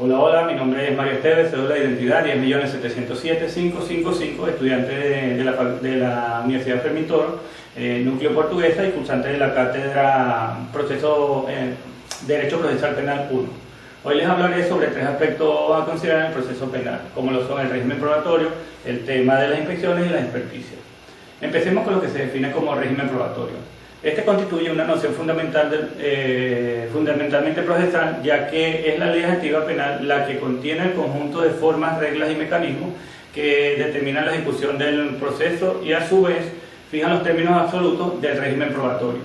Hola, hola, mi nombre es Mario Esteves, cédula de identidad 10.707.555, estudiante de la Universidad Fermín Toro, núcleo portuguesa y cursante de la cátedra Derecho Procesal Penal 1. Hoy les hablaré sobre tres aspectos a considerar en el proceso penal, como lo son el régimen probatorio, el tema de las inspecciones y las experticias. Empecemos con lo que se define como régimen probatorio. Este constituye una noción fundamentalmente procesal, ya que es la ley adjetiva penal la que contiene el conjunto de formas, reglas y mecanismos que determinan la ejecución del proceso y a su vez fijan los términos absolutos del régimen probatorio.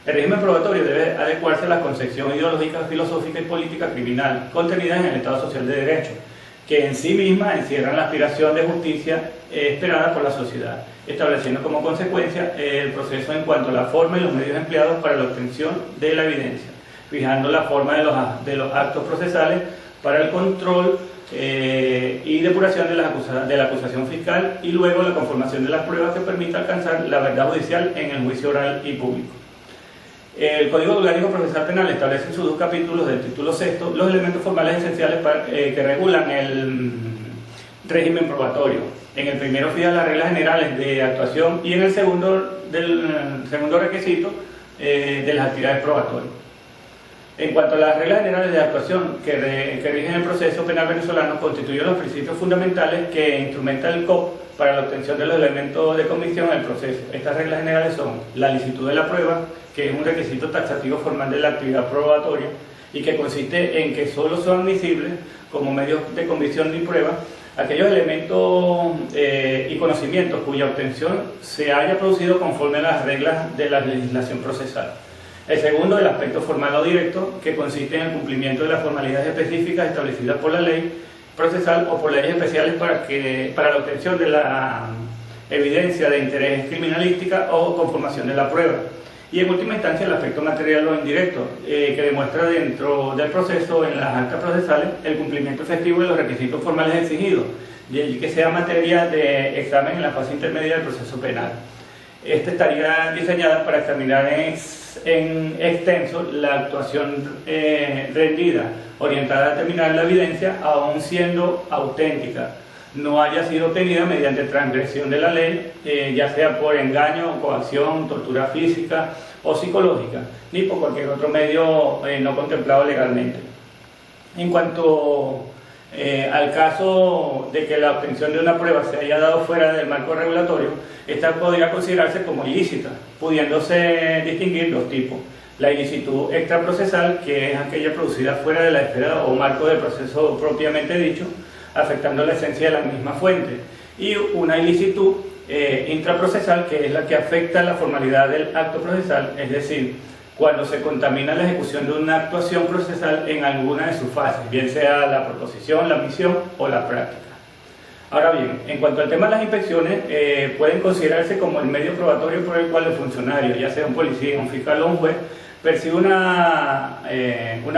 El régimen probatorio debe adecuarse a la concepción ideológica, filosófica y política criminal contenida en el Estado Social de Derecho, que en sí misma encierran la aspiración de justicia esperada por la sociedad, estableciendo como consecuencia el proceso en cuanto a la forma y los medios empleados para la obtención de la evidencia, fijando la forma de los actos procesales para el control y depuración de la acusación fiscal y luego la conformación de las pruebas que permita alcanzar la verdad judicial en el juicio oral y público. El Código Orgánico Procesal Penal establece en sus dos capítulos del título sexto los elementos formales esenciales que regulan el régimen probatorio. En el primero fija las reglas generales de actuación y en el segundo requisito de las actividades probatorias. En cuanto a las reglas generales de actuación que rigen el proceso penal venezolano, constituyen los principios fundamentales que instrumenta el COP para la obtención de los elementos de convicción en el proceso. Estas reglas generales son la licitud de la prueba, que es un requisito taxativo formal de la actividad probatoria y que consiste en que solo son admisibles como medios de convicción y prueba aquellos elementos y conocimientos cuya obtención se haya producido conforme a las reglas de la legislación procesal. El segundo, el aspecto formal o directo, que consiste en el cumplimiento de las formalidades específicas establecidas por la ley procesal o por leyes especiales para la obtención de la evidencia de interés criminalística o conformación de la prueba. Y en última instancia el aspecto material o indirecto, que demuestra dentro del proceso, en las actas procesales, el cumplimiento efectivo de los requisitos formales exigidos, de allí que sea materia de examen en la fase intermedia del proceso penal. Esta estaría diseñada para examinar en extenso la actuación rendida, orientada a determinar la evidencia, aun siendo auténtica, no haya sido obtenida mediante transgresión de la ley, ya sea por engaño, coacción, tortura física o psicológica, ni por cualquier otro medio no contemplado legalmente. En cuanto al caso de que la obtención de una prueba se haya dado fuera del marco regulatorio, esta podría considerarse como ilícita, pudiéndose distinguir dos tipos: la ilicitud extraprocesal, que es aquella producida fuera de la esfera o marco del proceso propiamente dicho, afectando la esencia de la misma fuente, y una ilicitud intraprocesal, que es la que afecta la formalidad del acto procesal, es decir, cuando se contamina la ejecución de una actuación procesal en alguna de sus fases, bien sea la proposición, la admisión o la práctica. Ahora bien, en cuanto al tema de las inspecciones, pueden considerarse como el medio probatorio por el cual el funcionario, ya sea un policía, un fiscal o un juez, percibe una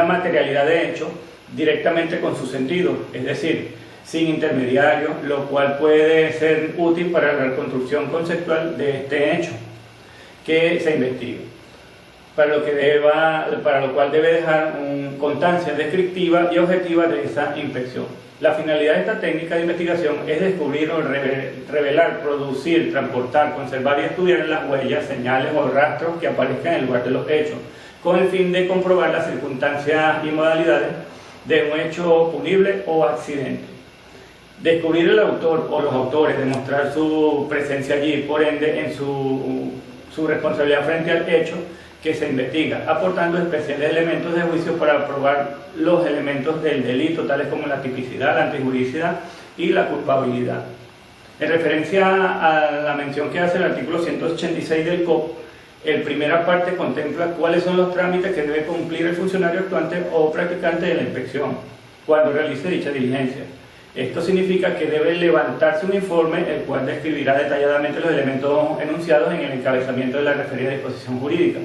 materialidad de hecho directamente con su sentido, es decir, sin intermediario, lo cual puede ser útil para la reconstrucción conceptual de este hecho que se investiga, para lo cual debe dejar constancia descriptiva y objetiva de esa inspección. La finalidad de esta técnica de investigación es descubrir o revelar, producir, transportar, conservar y estudiar las huellas, señales o rastros que aparezcan en el lugar de los hechos, con el fin de comprobar las circunstancias y modalidades de un hecho punible o accidente. Descubrir el autor o los autores, demostrar su presencia allí, por ende en su responsabilidad frente al hecho que se investiga, aportando especiales elementos de juicio para probar los elementos del delito, tales como la tipicidad, la antijuricidad y la culpabilidad. En referencia a la mención que hace el artículo 186 del COP, el primera parte contempla cuáles son los trámites que debe cumplir el funcionario actuante o practicante de la inspección cuando realice dicha diligencia. Esto significa que debe levantarse un informe, el cual describirá detalladamente los elementos enunciados en el encabezamiento de la referida disposición jurídica,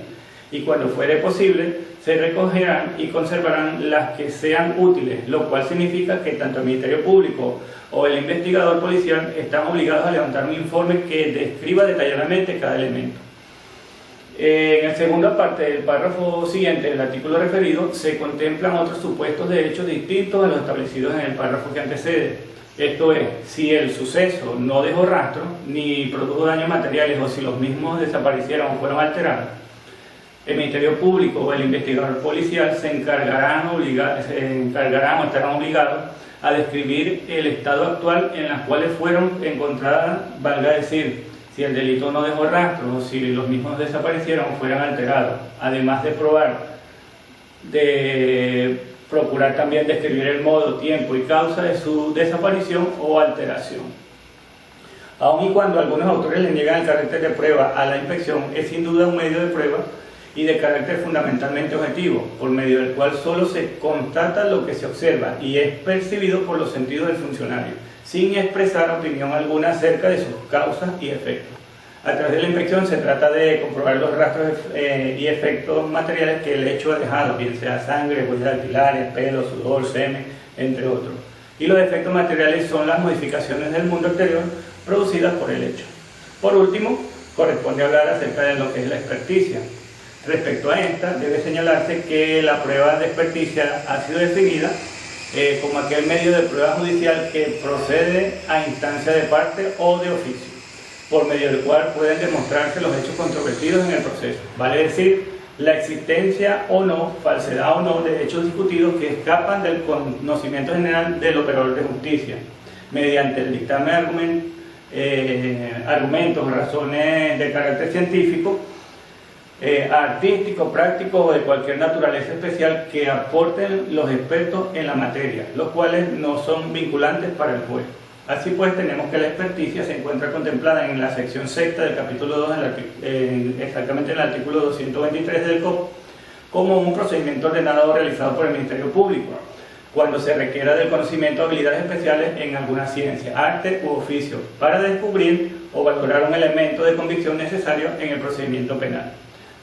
y cuando fuere posible, se recogerán y conservarán las que sean útiles, lo cual significa que tanto el Ministerio Público o el investigador policial están obligados a levantar un informe que describa detalladamente cada elemento. En la segunda parte del párrafo siguiente del artículo referido se contemplan otros supuestos de hechos distintos a los establecidos en el párrafo que antecede. Esto es, si el suceso no dejó rastro ni produjo daños materiales o si los mismos desaparecieron o fueron alterados, el Ministerio Público o el investigador policial se encargarán o estarán obligados a describir el estado actual en las cuales fueron encontradas, valga decir, si el delito no dejó rastro o si los mismos desaparecieron o fueran alterados, además de procurar también describir el modo, tiempo y causa de su desaparición o alteración. Aun y cuando algunos autores le niegan el carácter de prueba a la inspección, es sin duda un medio de prueba y de carácter fundamentalmente objetivo, por medio del cual solo se constata lo que se observa y es percibido por los sentidos del funcionario, sin expresar opinión alguna acerca de sus causas y efectos. A través de la inspección se trata de comprobar los rastros y efectos materiales que el hecho ha dejado, bien sea sangre, huellas dactilares, pelo, sudor, semen, entre otros. Y los efectos materiales son las modificaciones del mundo exterior producidas por el hecho. Por último, corresponde hablar acerca de lo que es la experticia. Respecto a esta, debe señalarse que la prueba de experticia ha sido definida como aquel medio de prueba judicial que procede a instancia de parte o de oficio, por medio del cual pueden demostrarse los hechos controvertidos en el proceso, vale decir, la existencia o no, falsedad o no, de hechos discutidos que escapan del conocimiento general del operador de justicia, mediante el dictamen argumentos o razones de carácter científico, artístico, práctico o de cualquier naturaleza especial que aporten los expertos en la materia, los cuales no son vinculantes para el juez. Así pues, tenemos que la experticia se encuentra contemplada en la sección sexta del capítulo 2, exactamente en el artículo 223 del COP, como un procedimiento ordenado realizado por el Ministerio Público, cuando se requiera del conocimiento o habilidades especiales en alguna ciencia, arte u oficio, para descubrir o valorar un elemento de convicción necesario en el procedimiento penal.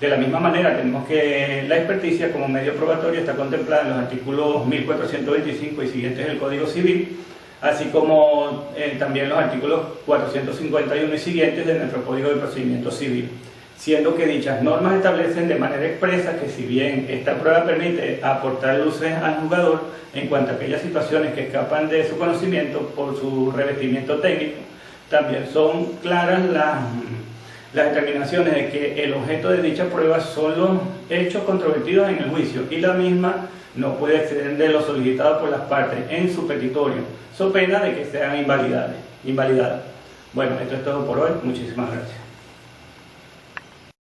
De la misma manera, tenemos que la experticia como medio probatorio está contemplada en los artículos 1425 y siguientes del Código Civil, así como también los artículos 451 y siguientes de nuestro Código de Procedimiento Civil, siendo que dichas normas establecen de manera expresa que si bien esta prueba permite aportar luces al juzgador en cuanto a aquellas situaciones que escapan de su conocimiento por su revestimiento técnico, también son claras las determinaciones de que el objeto de dicha prueba son los hechos controvertidos en el juicio y la misma no puede exceder de lo solicitado por las partes en su petitorio, so pena de que sean invalidadas. Bueno, esto es todo por hoy. Muchísimas gracias.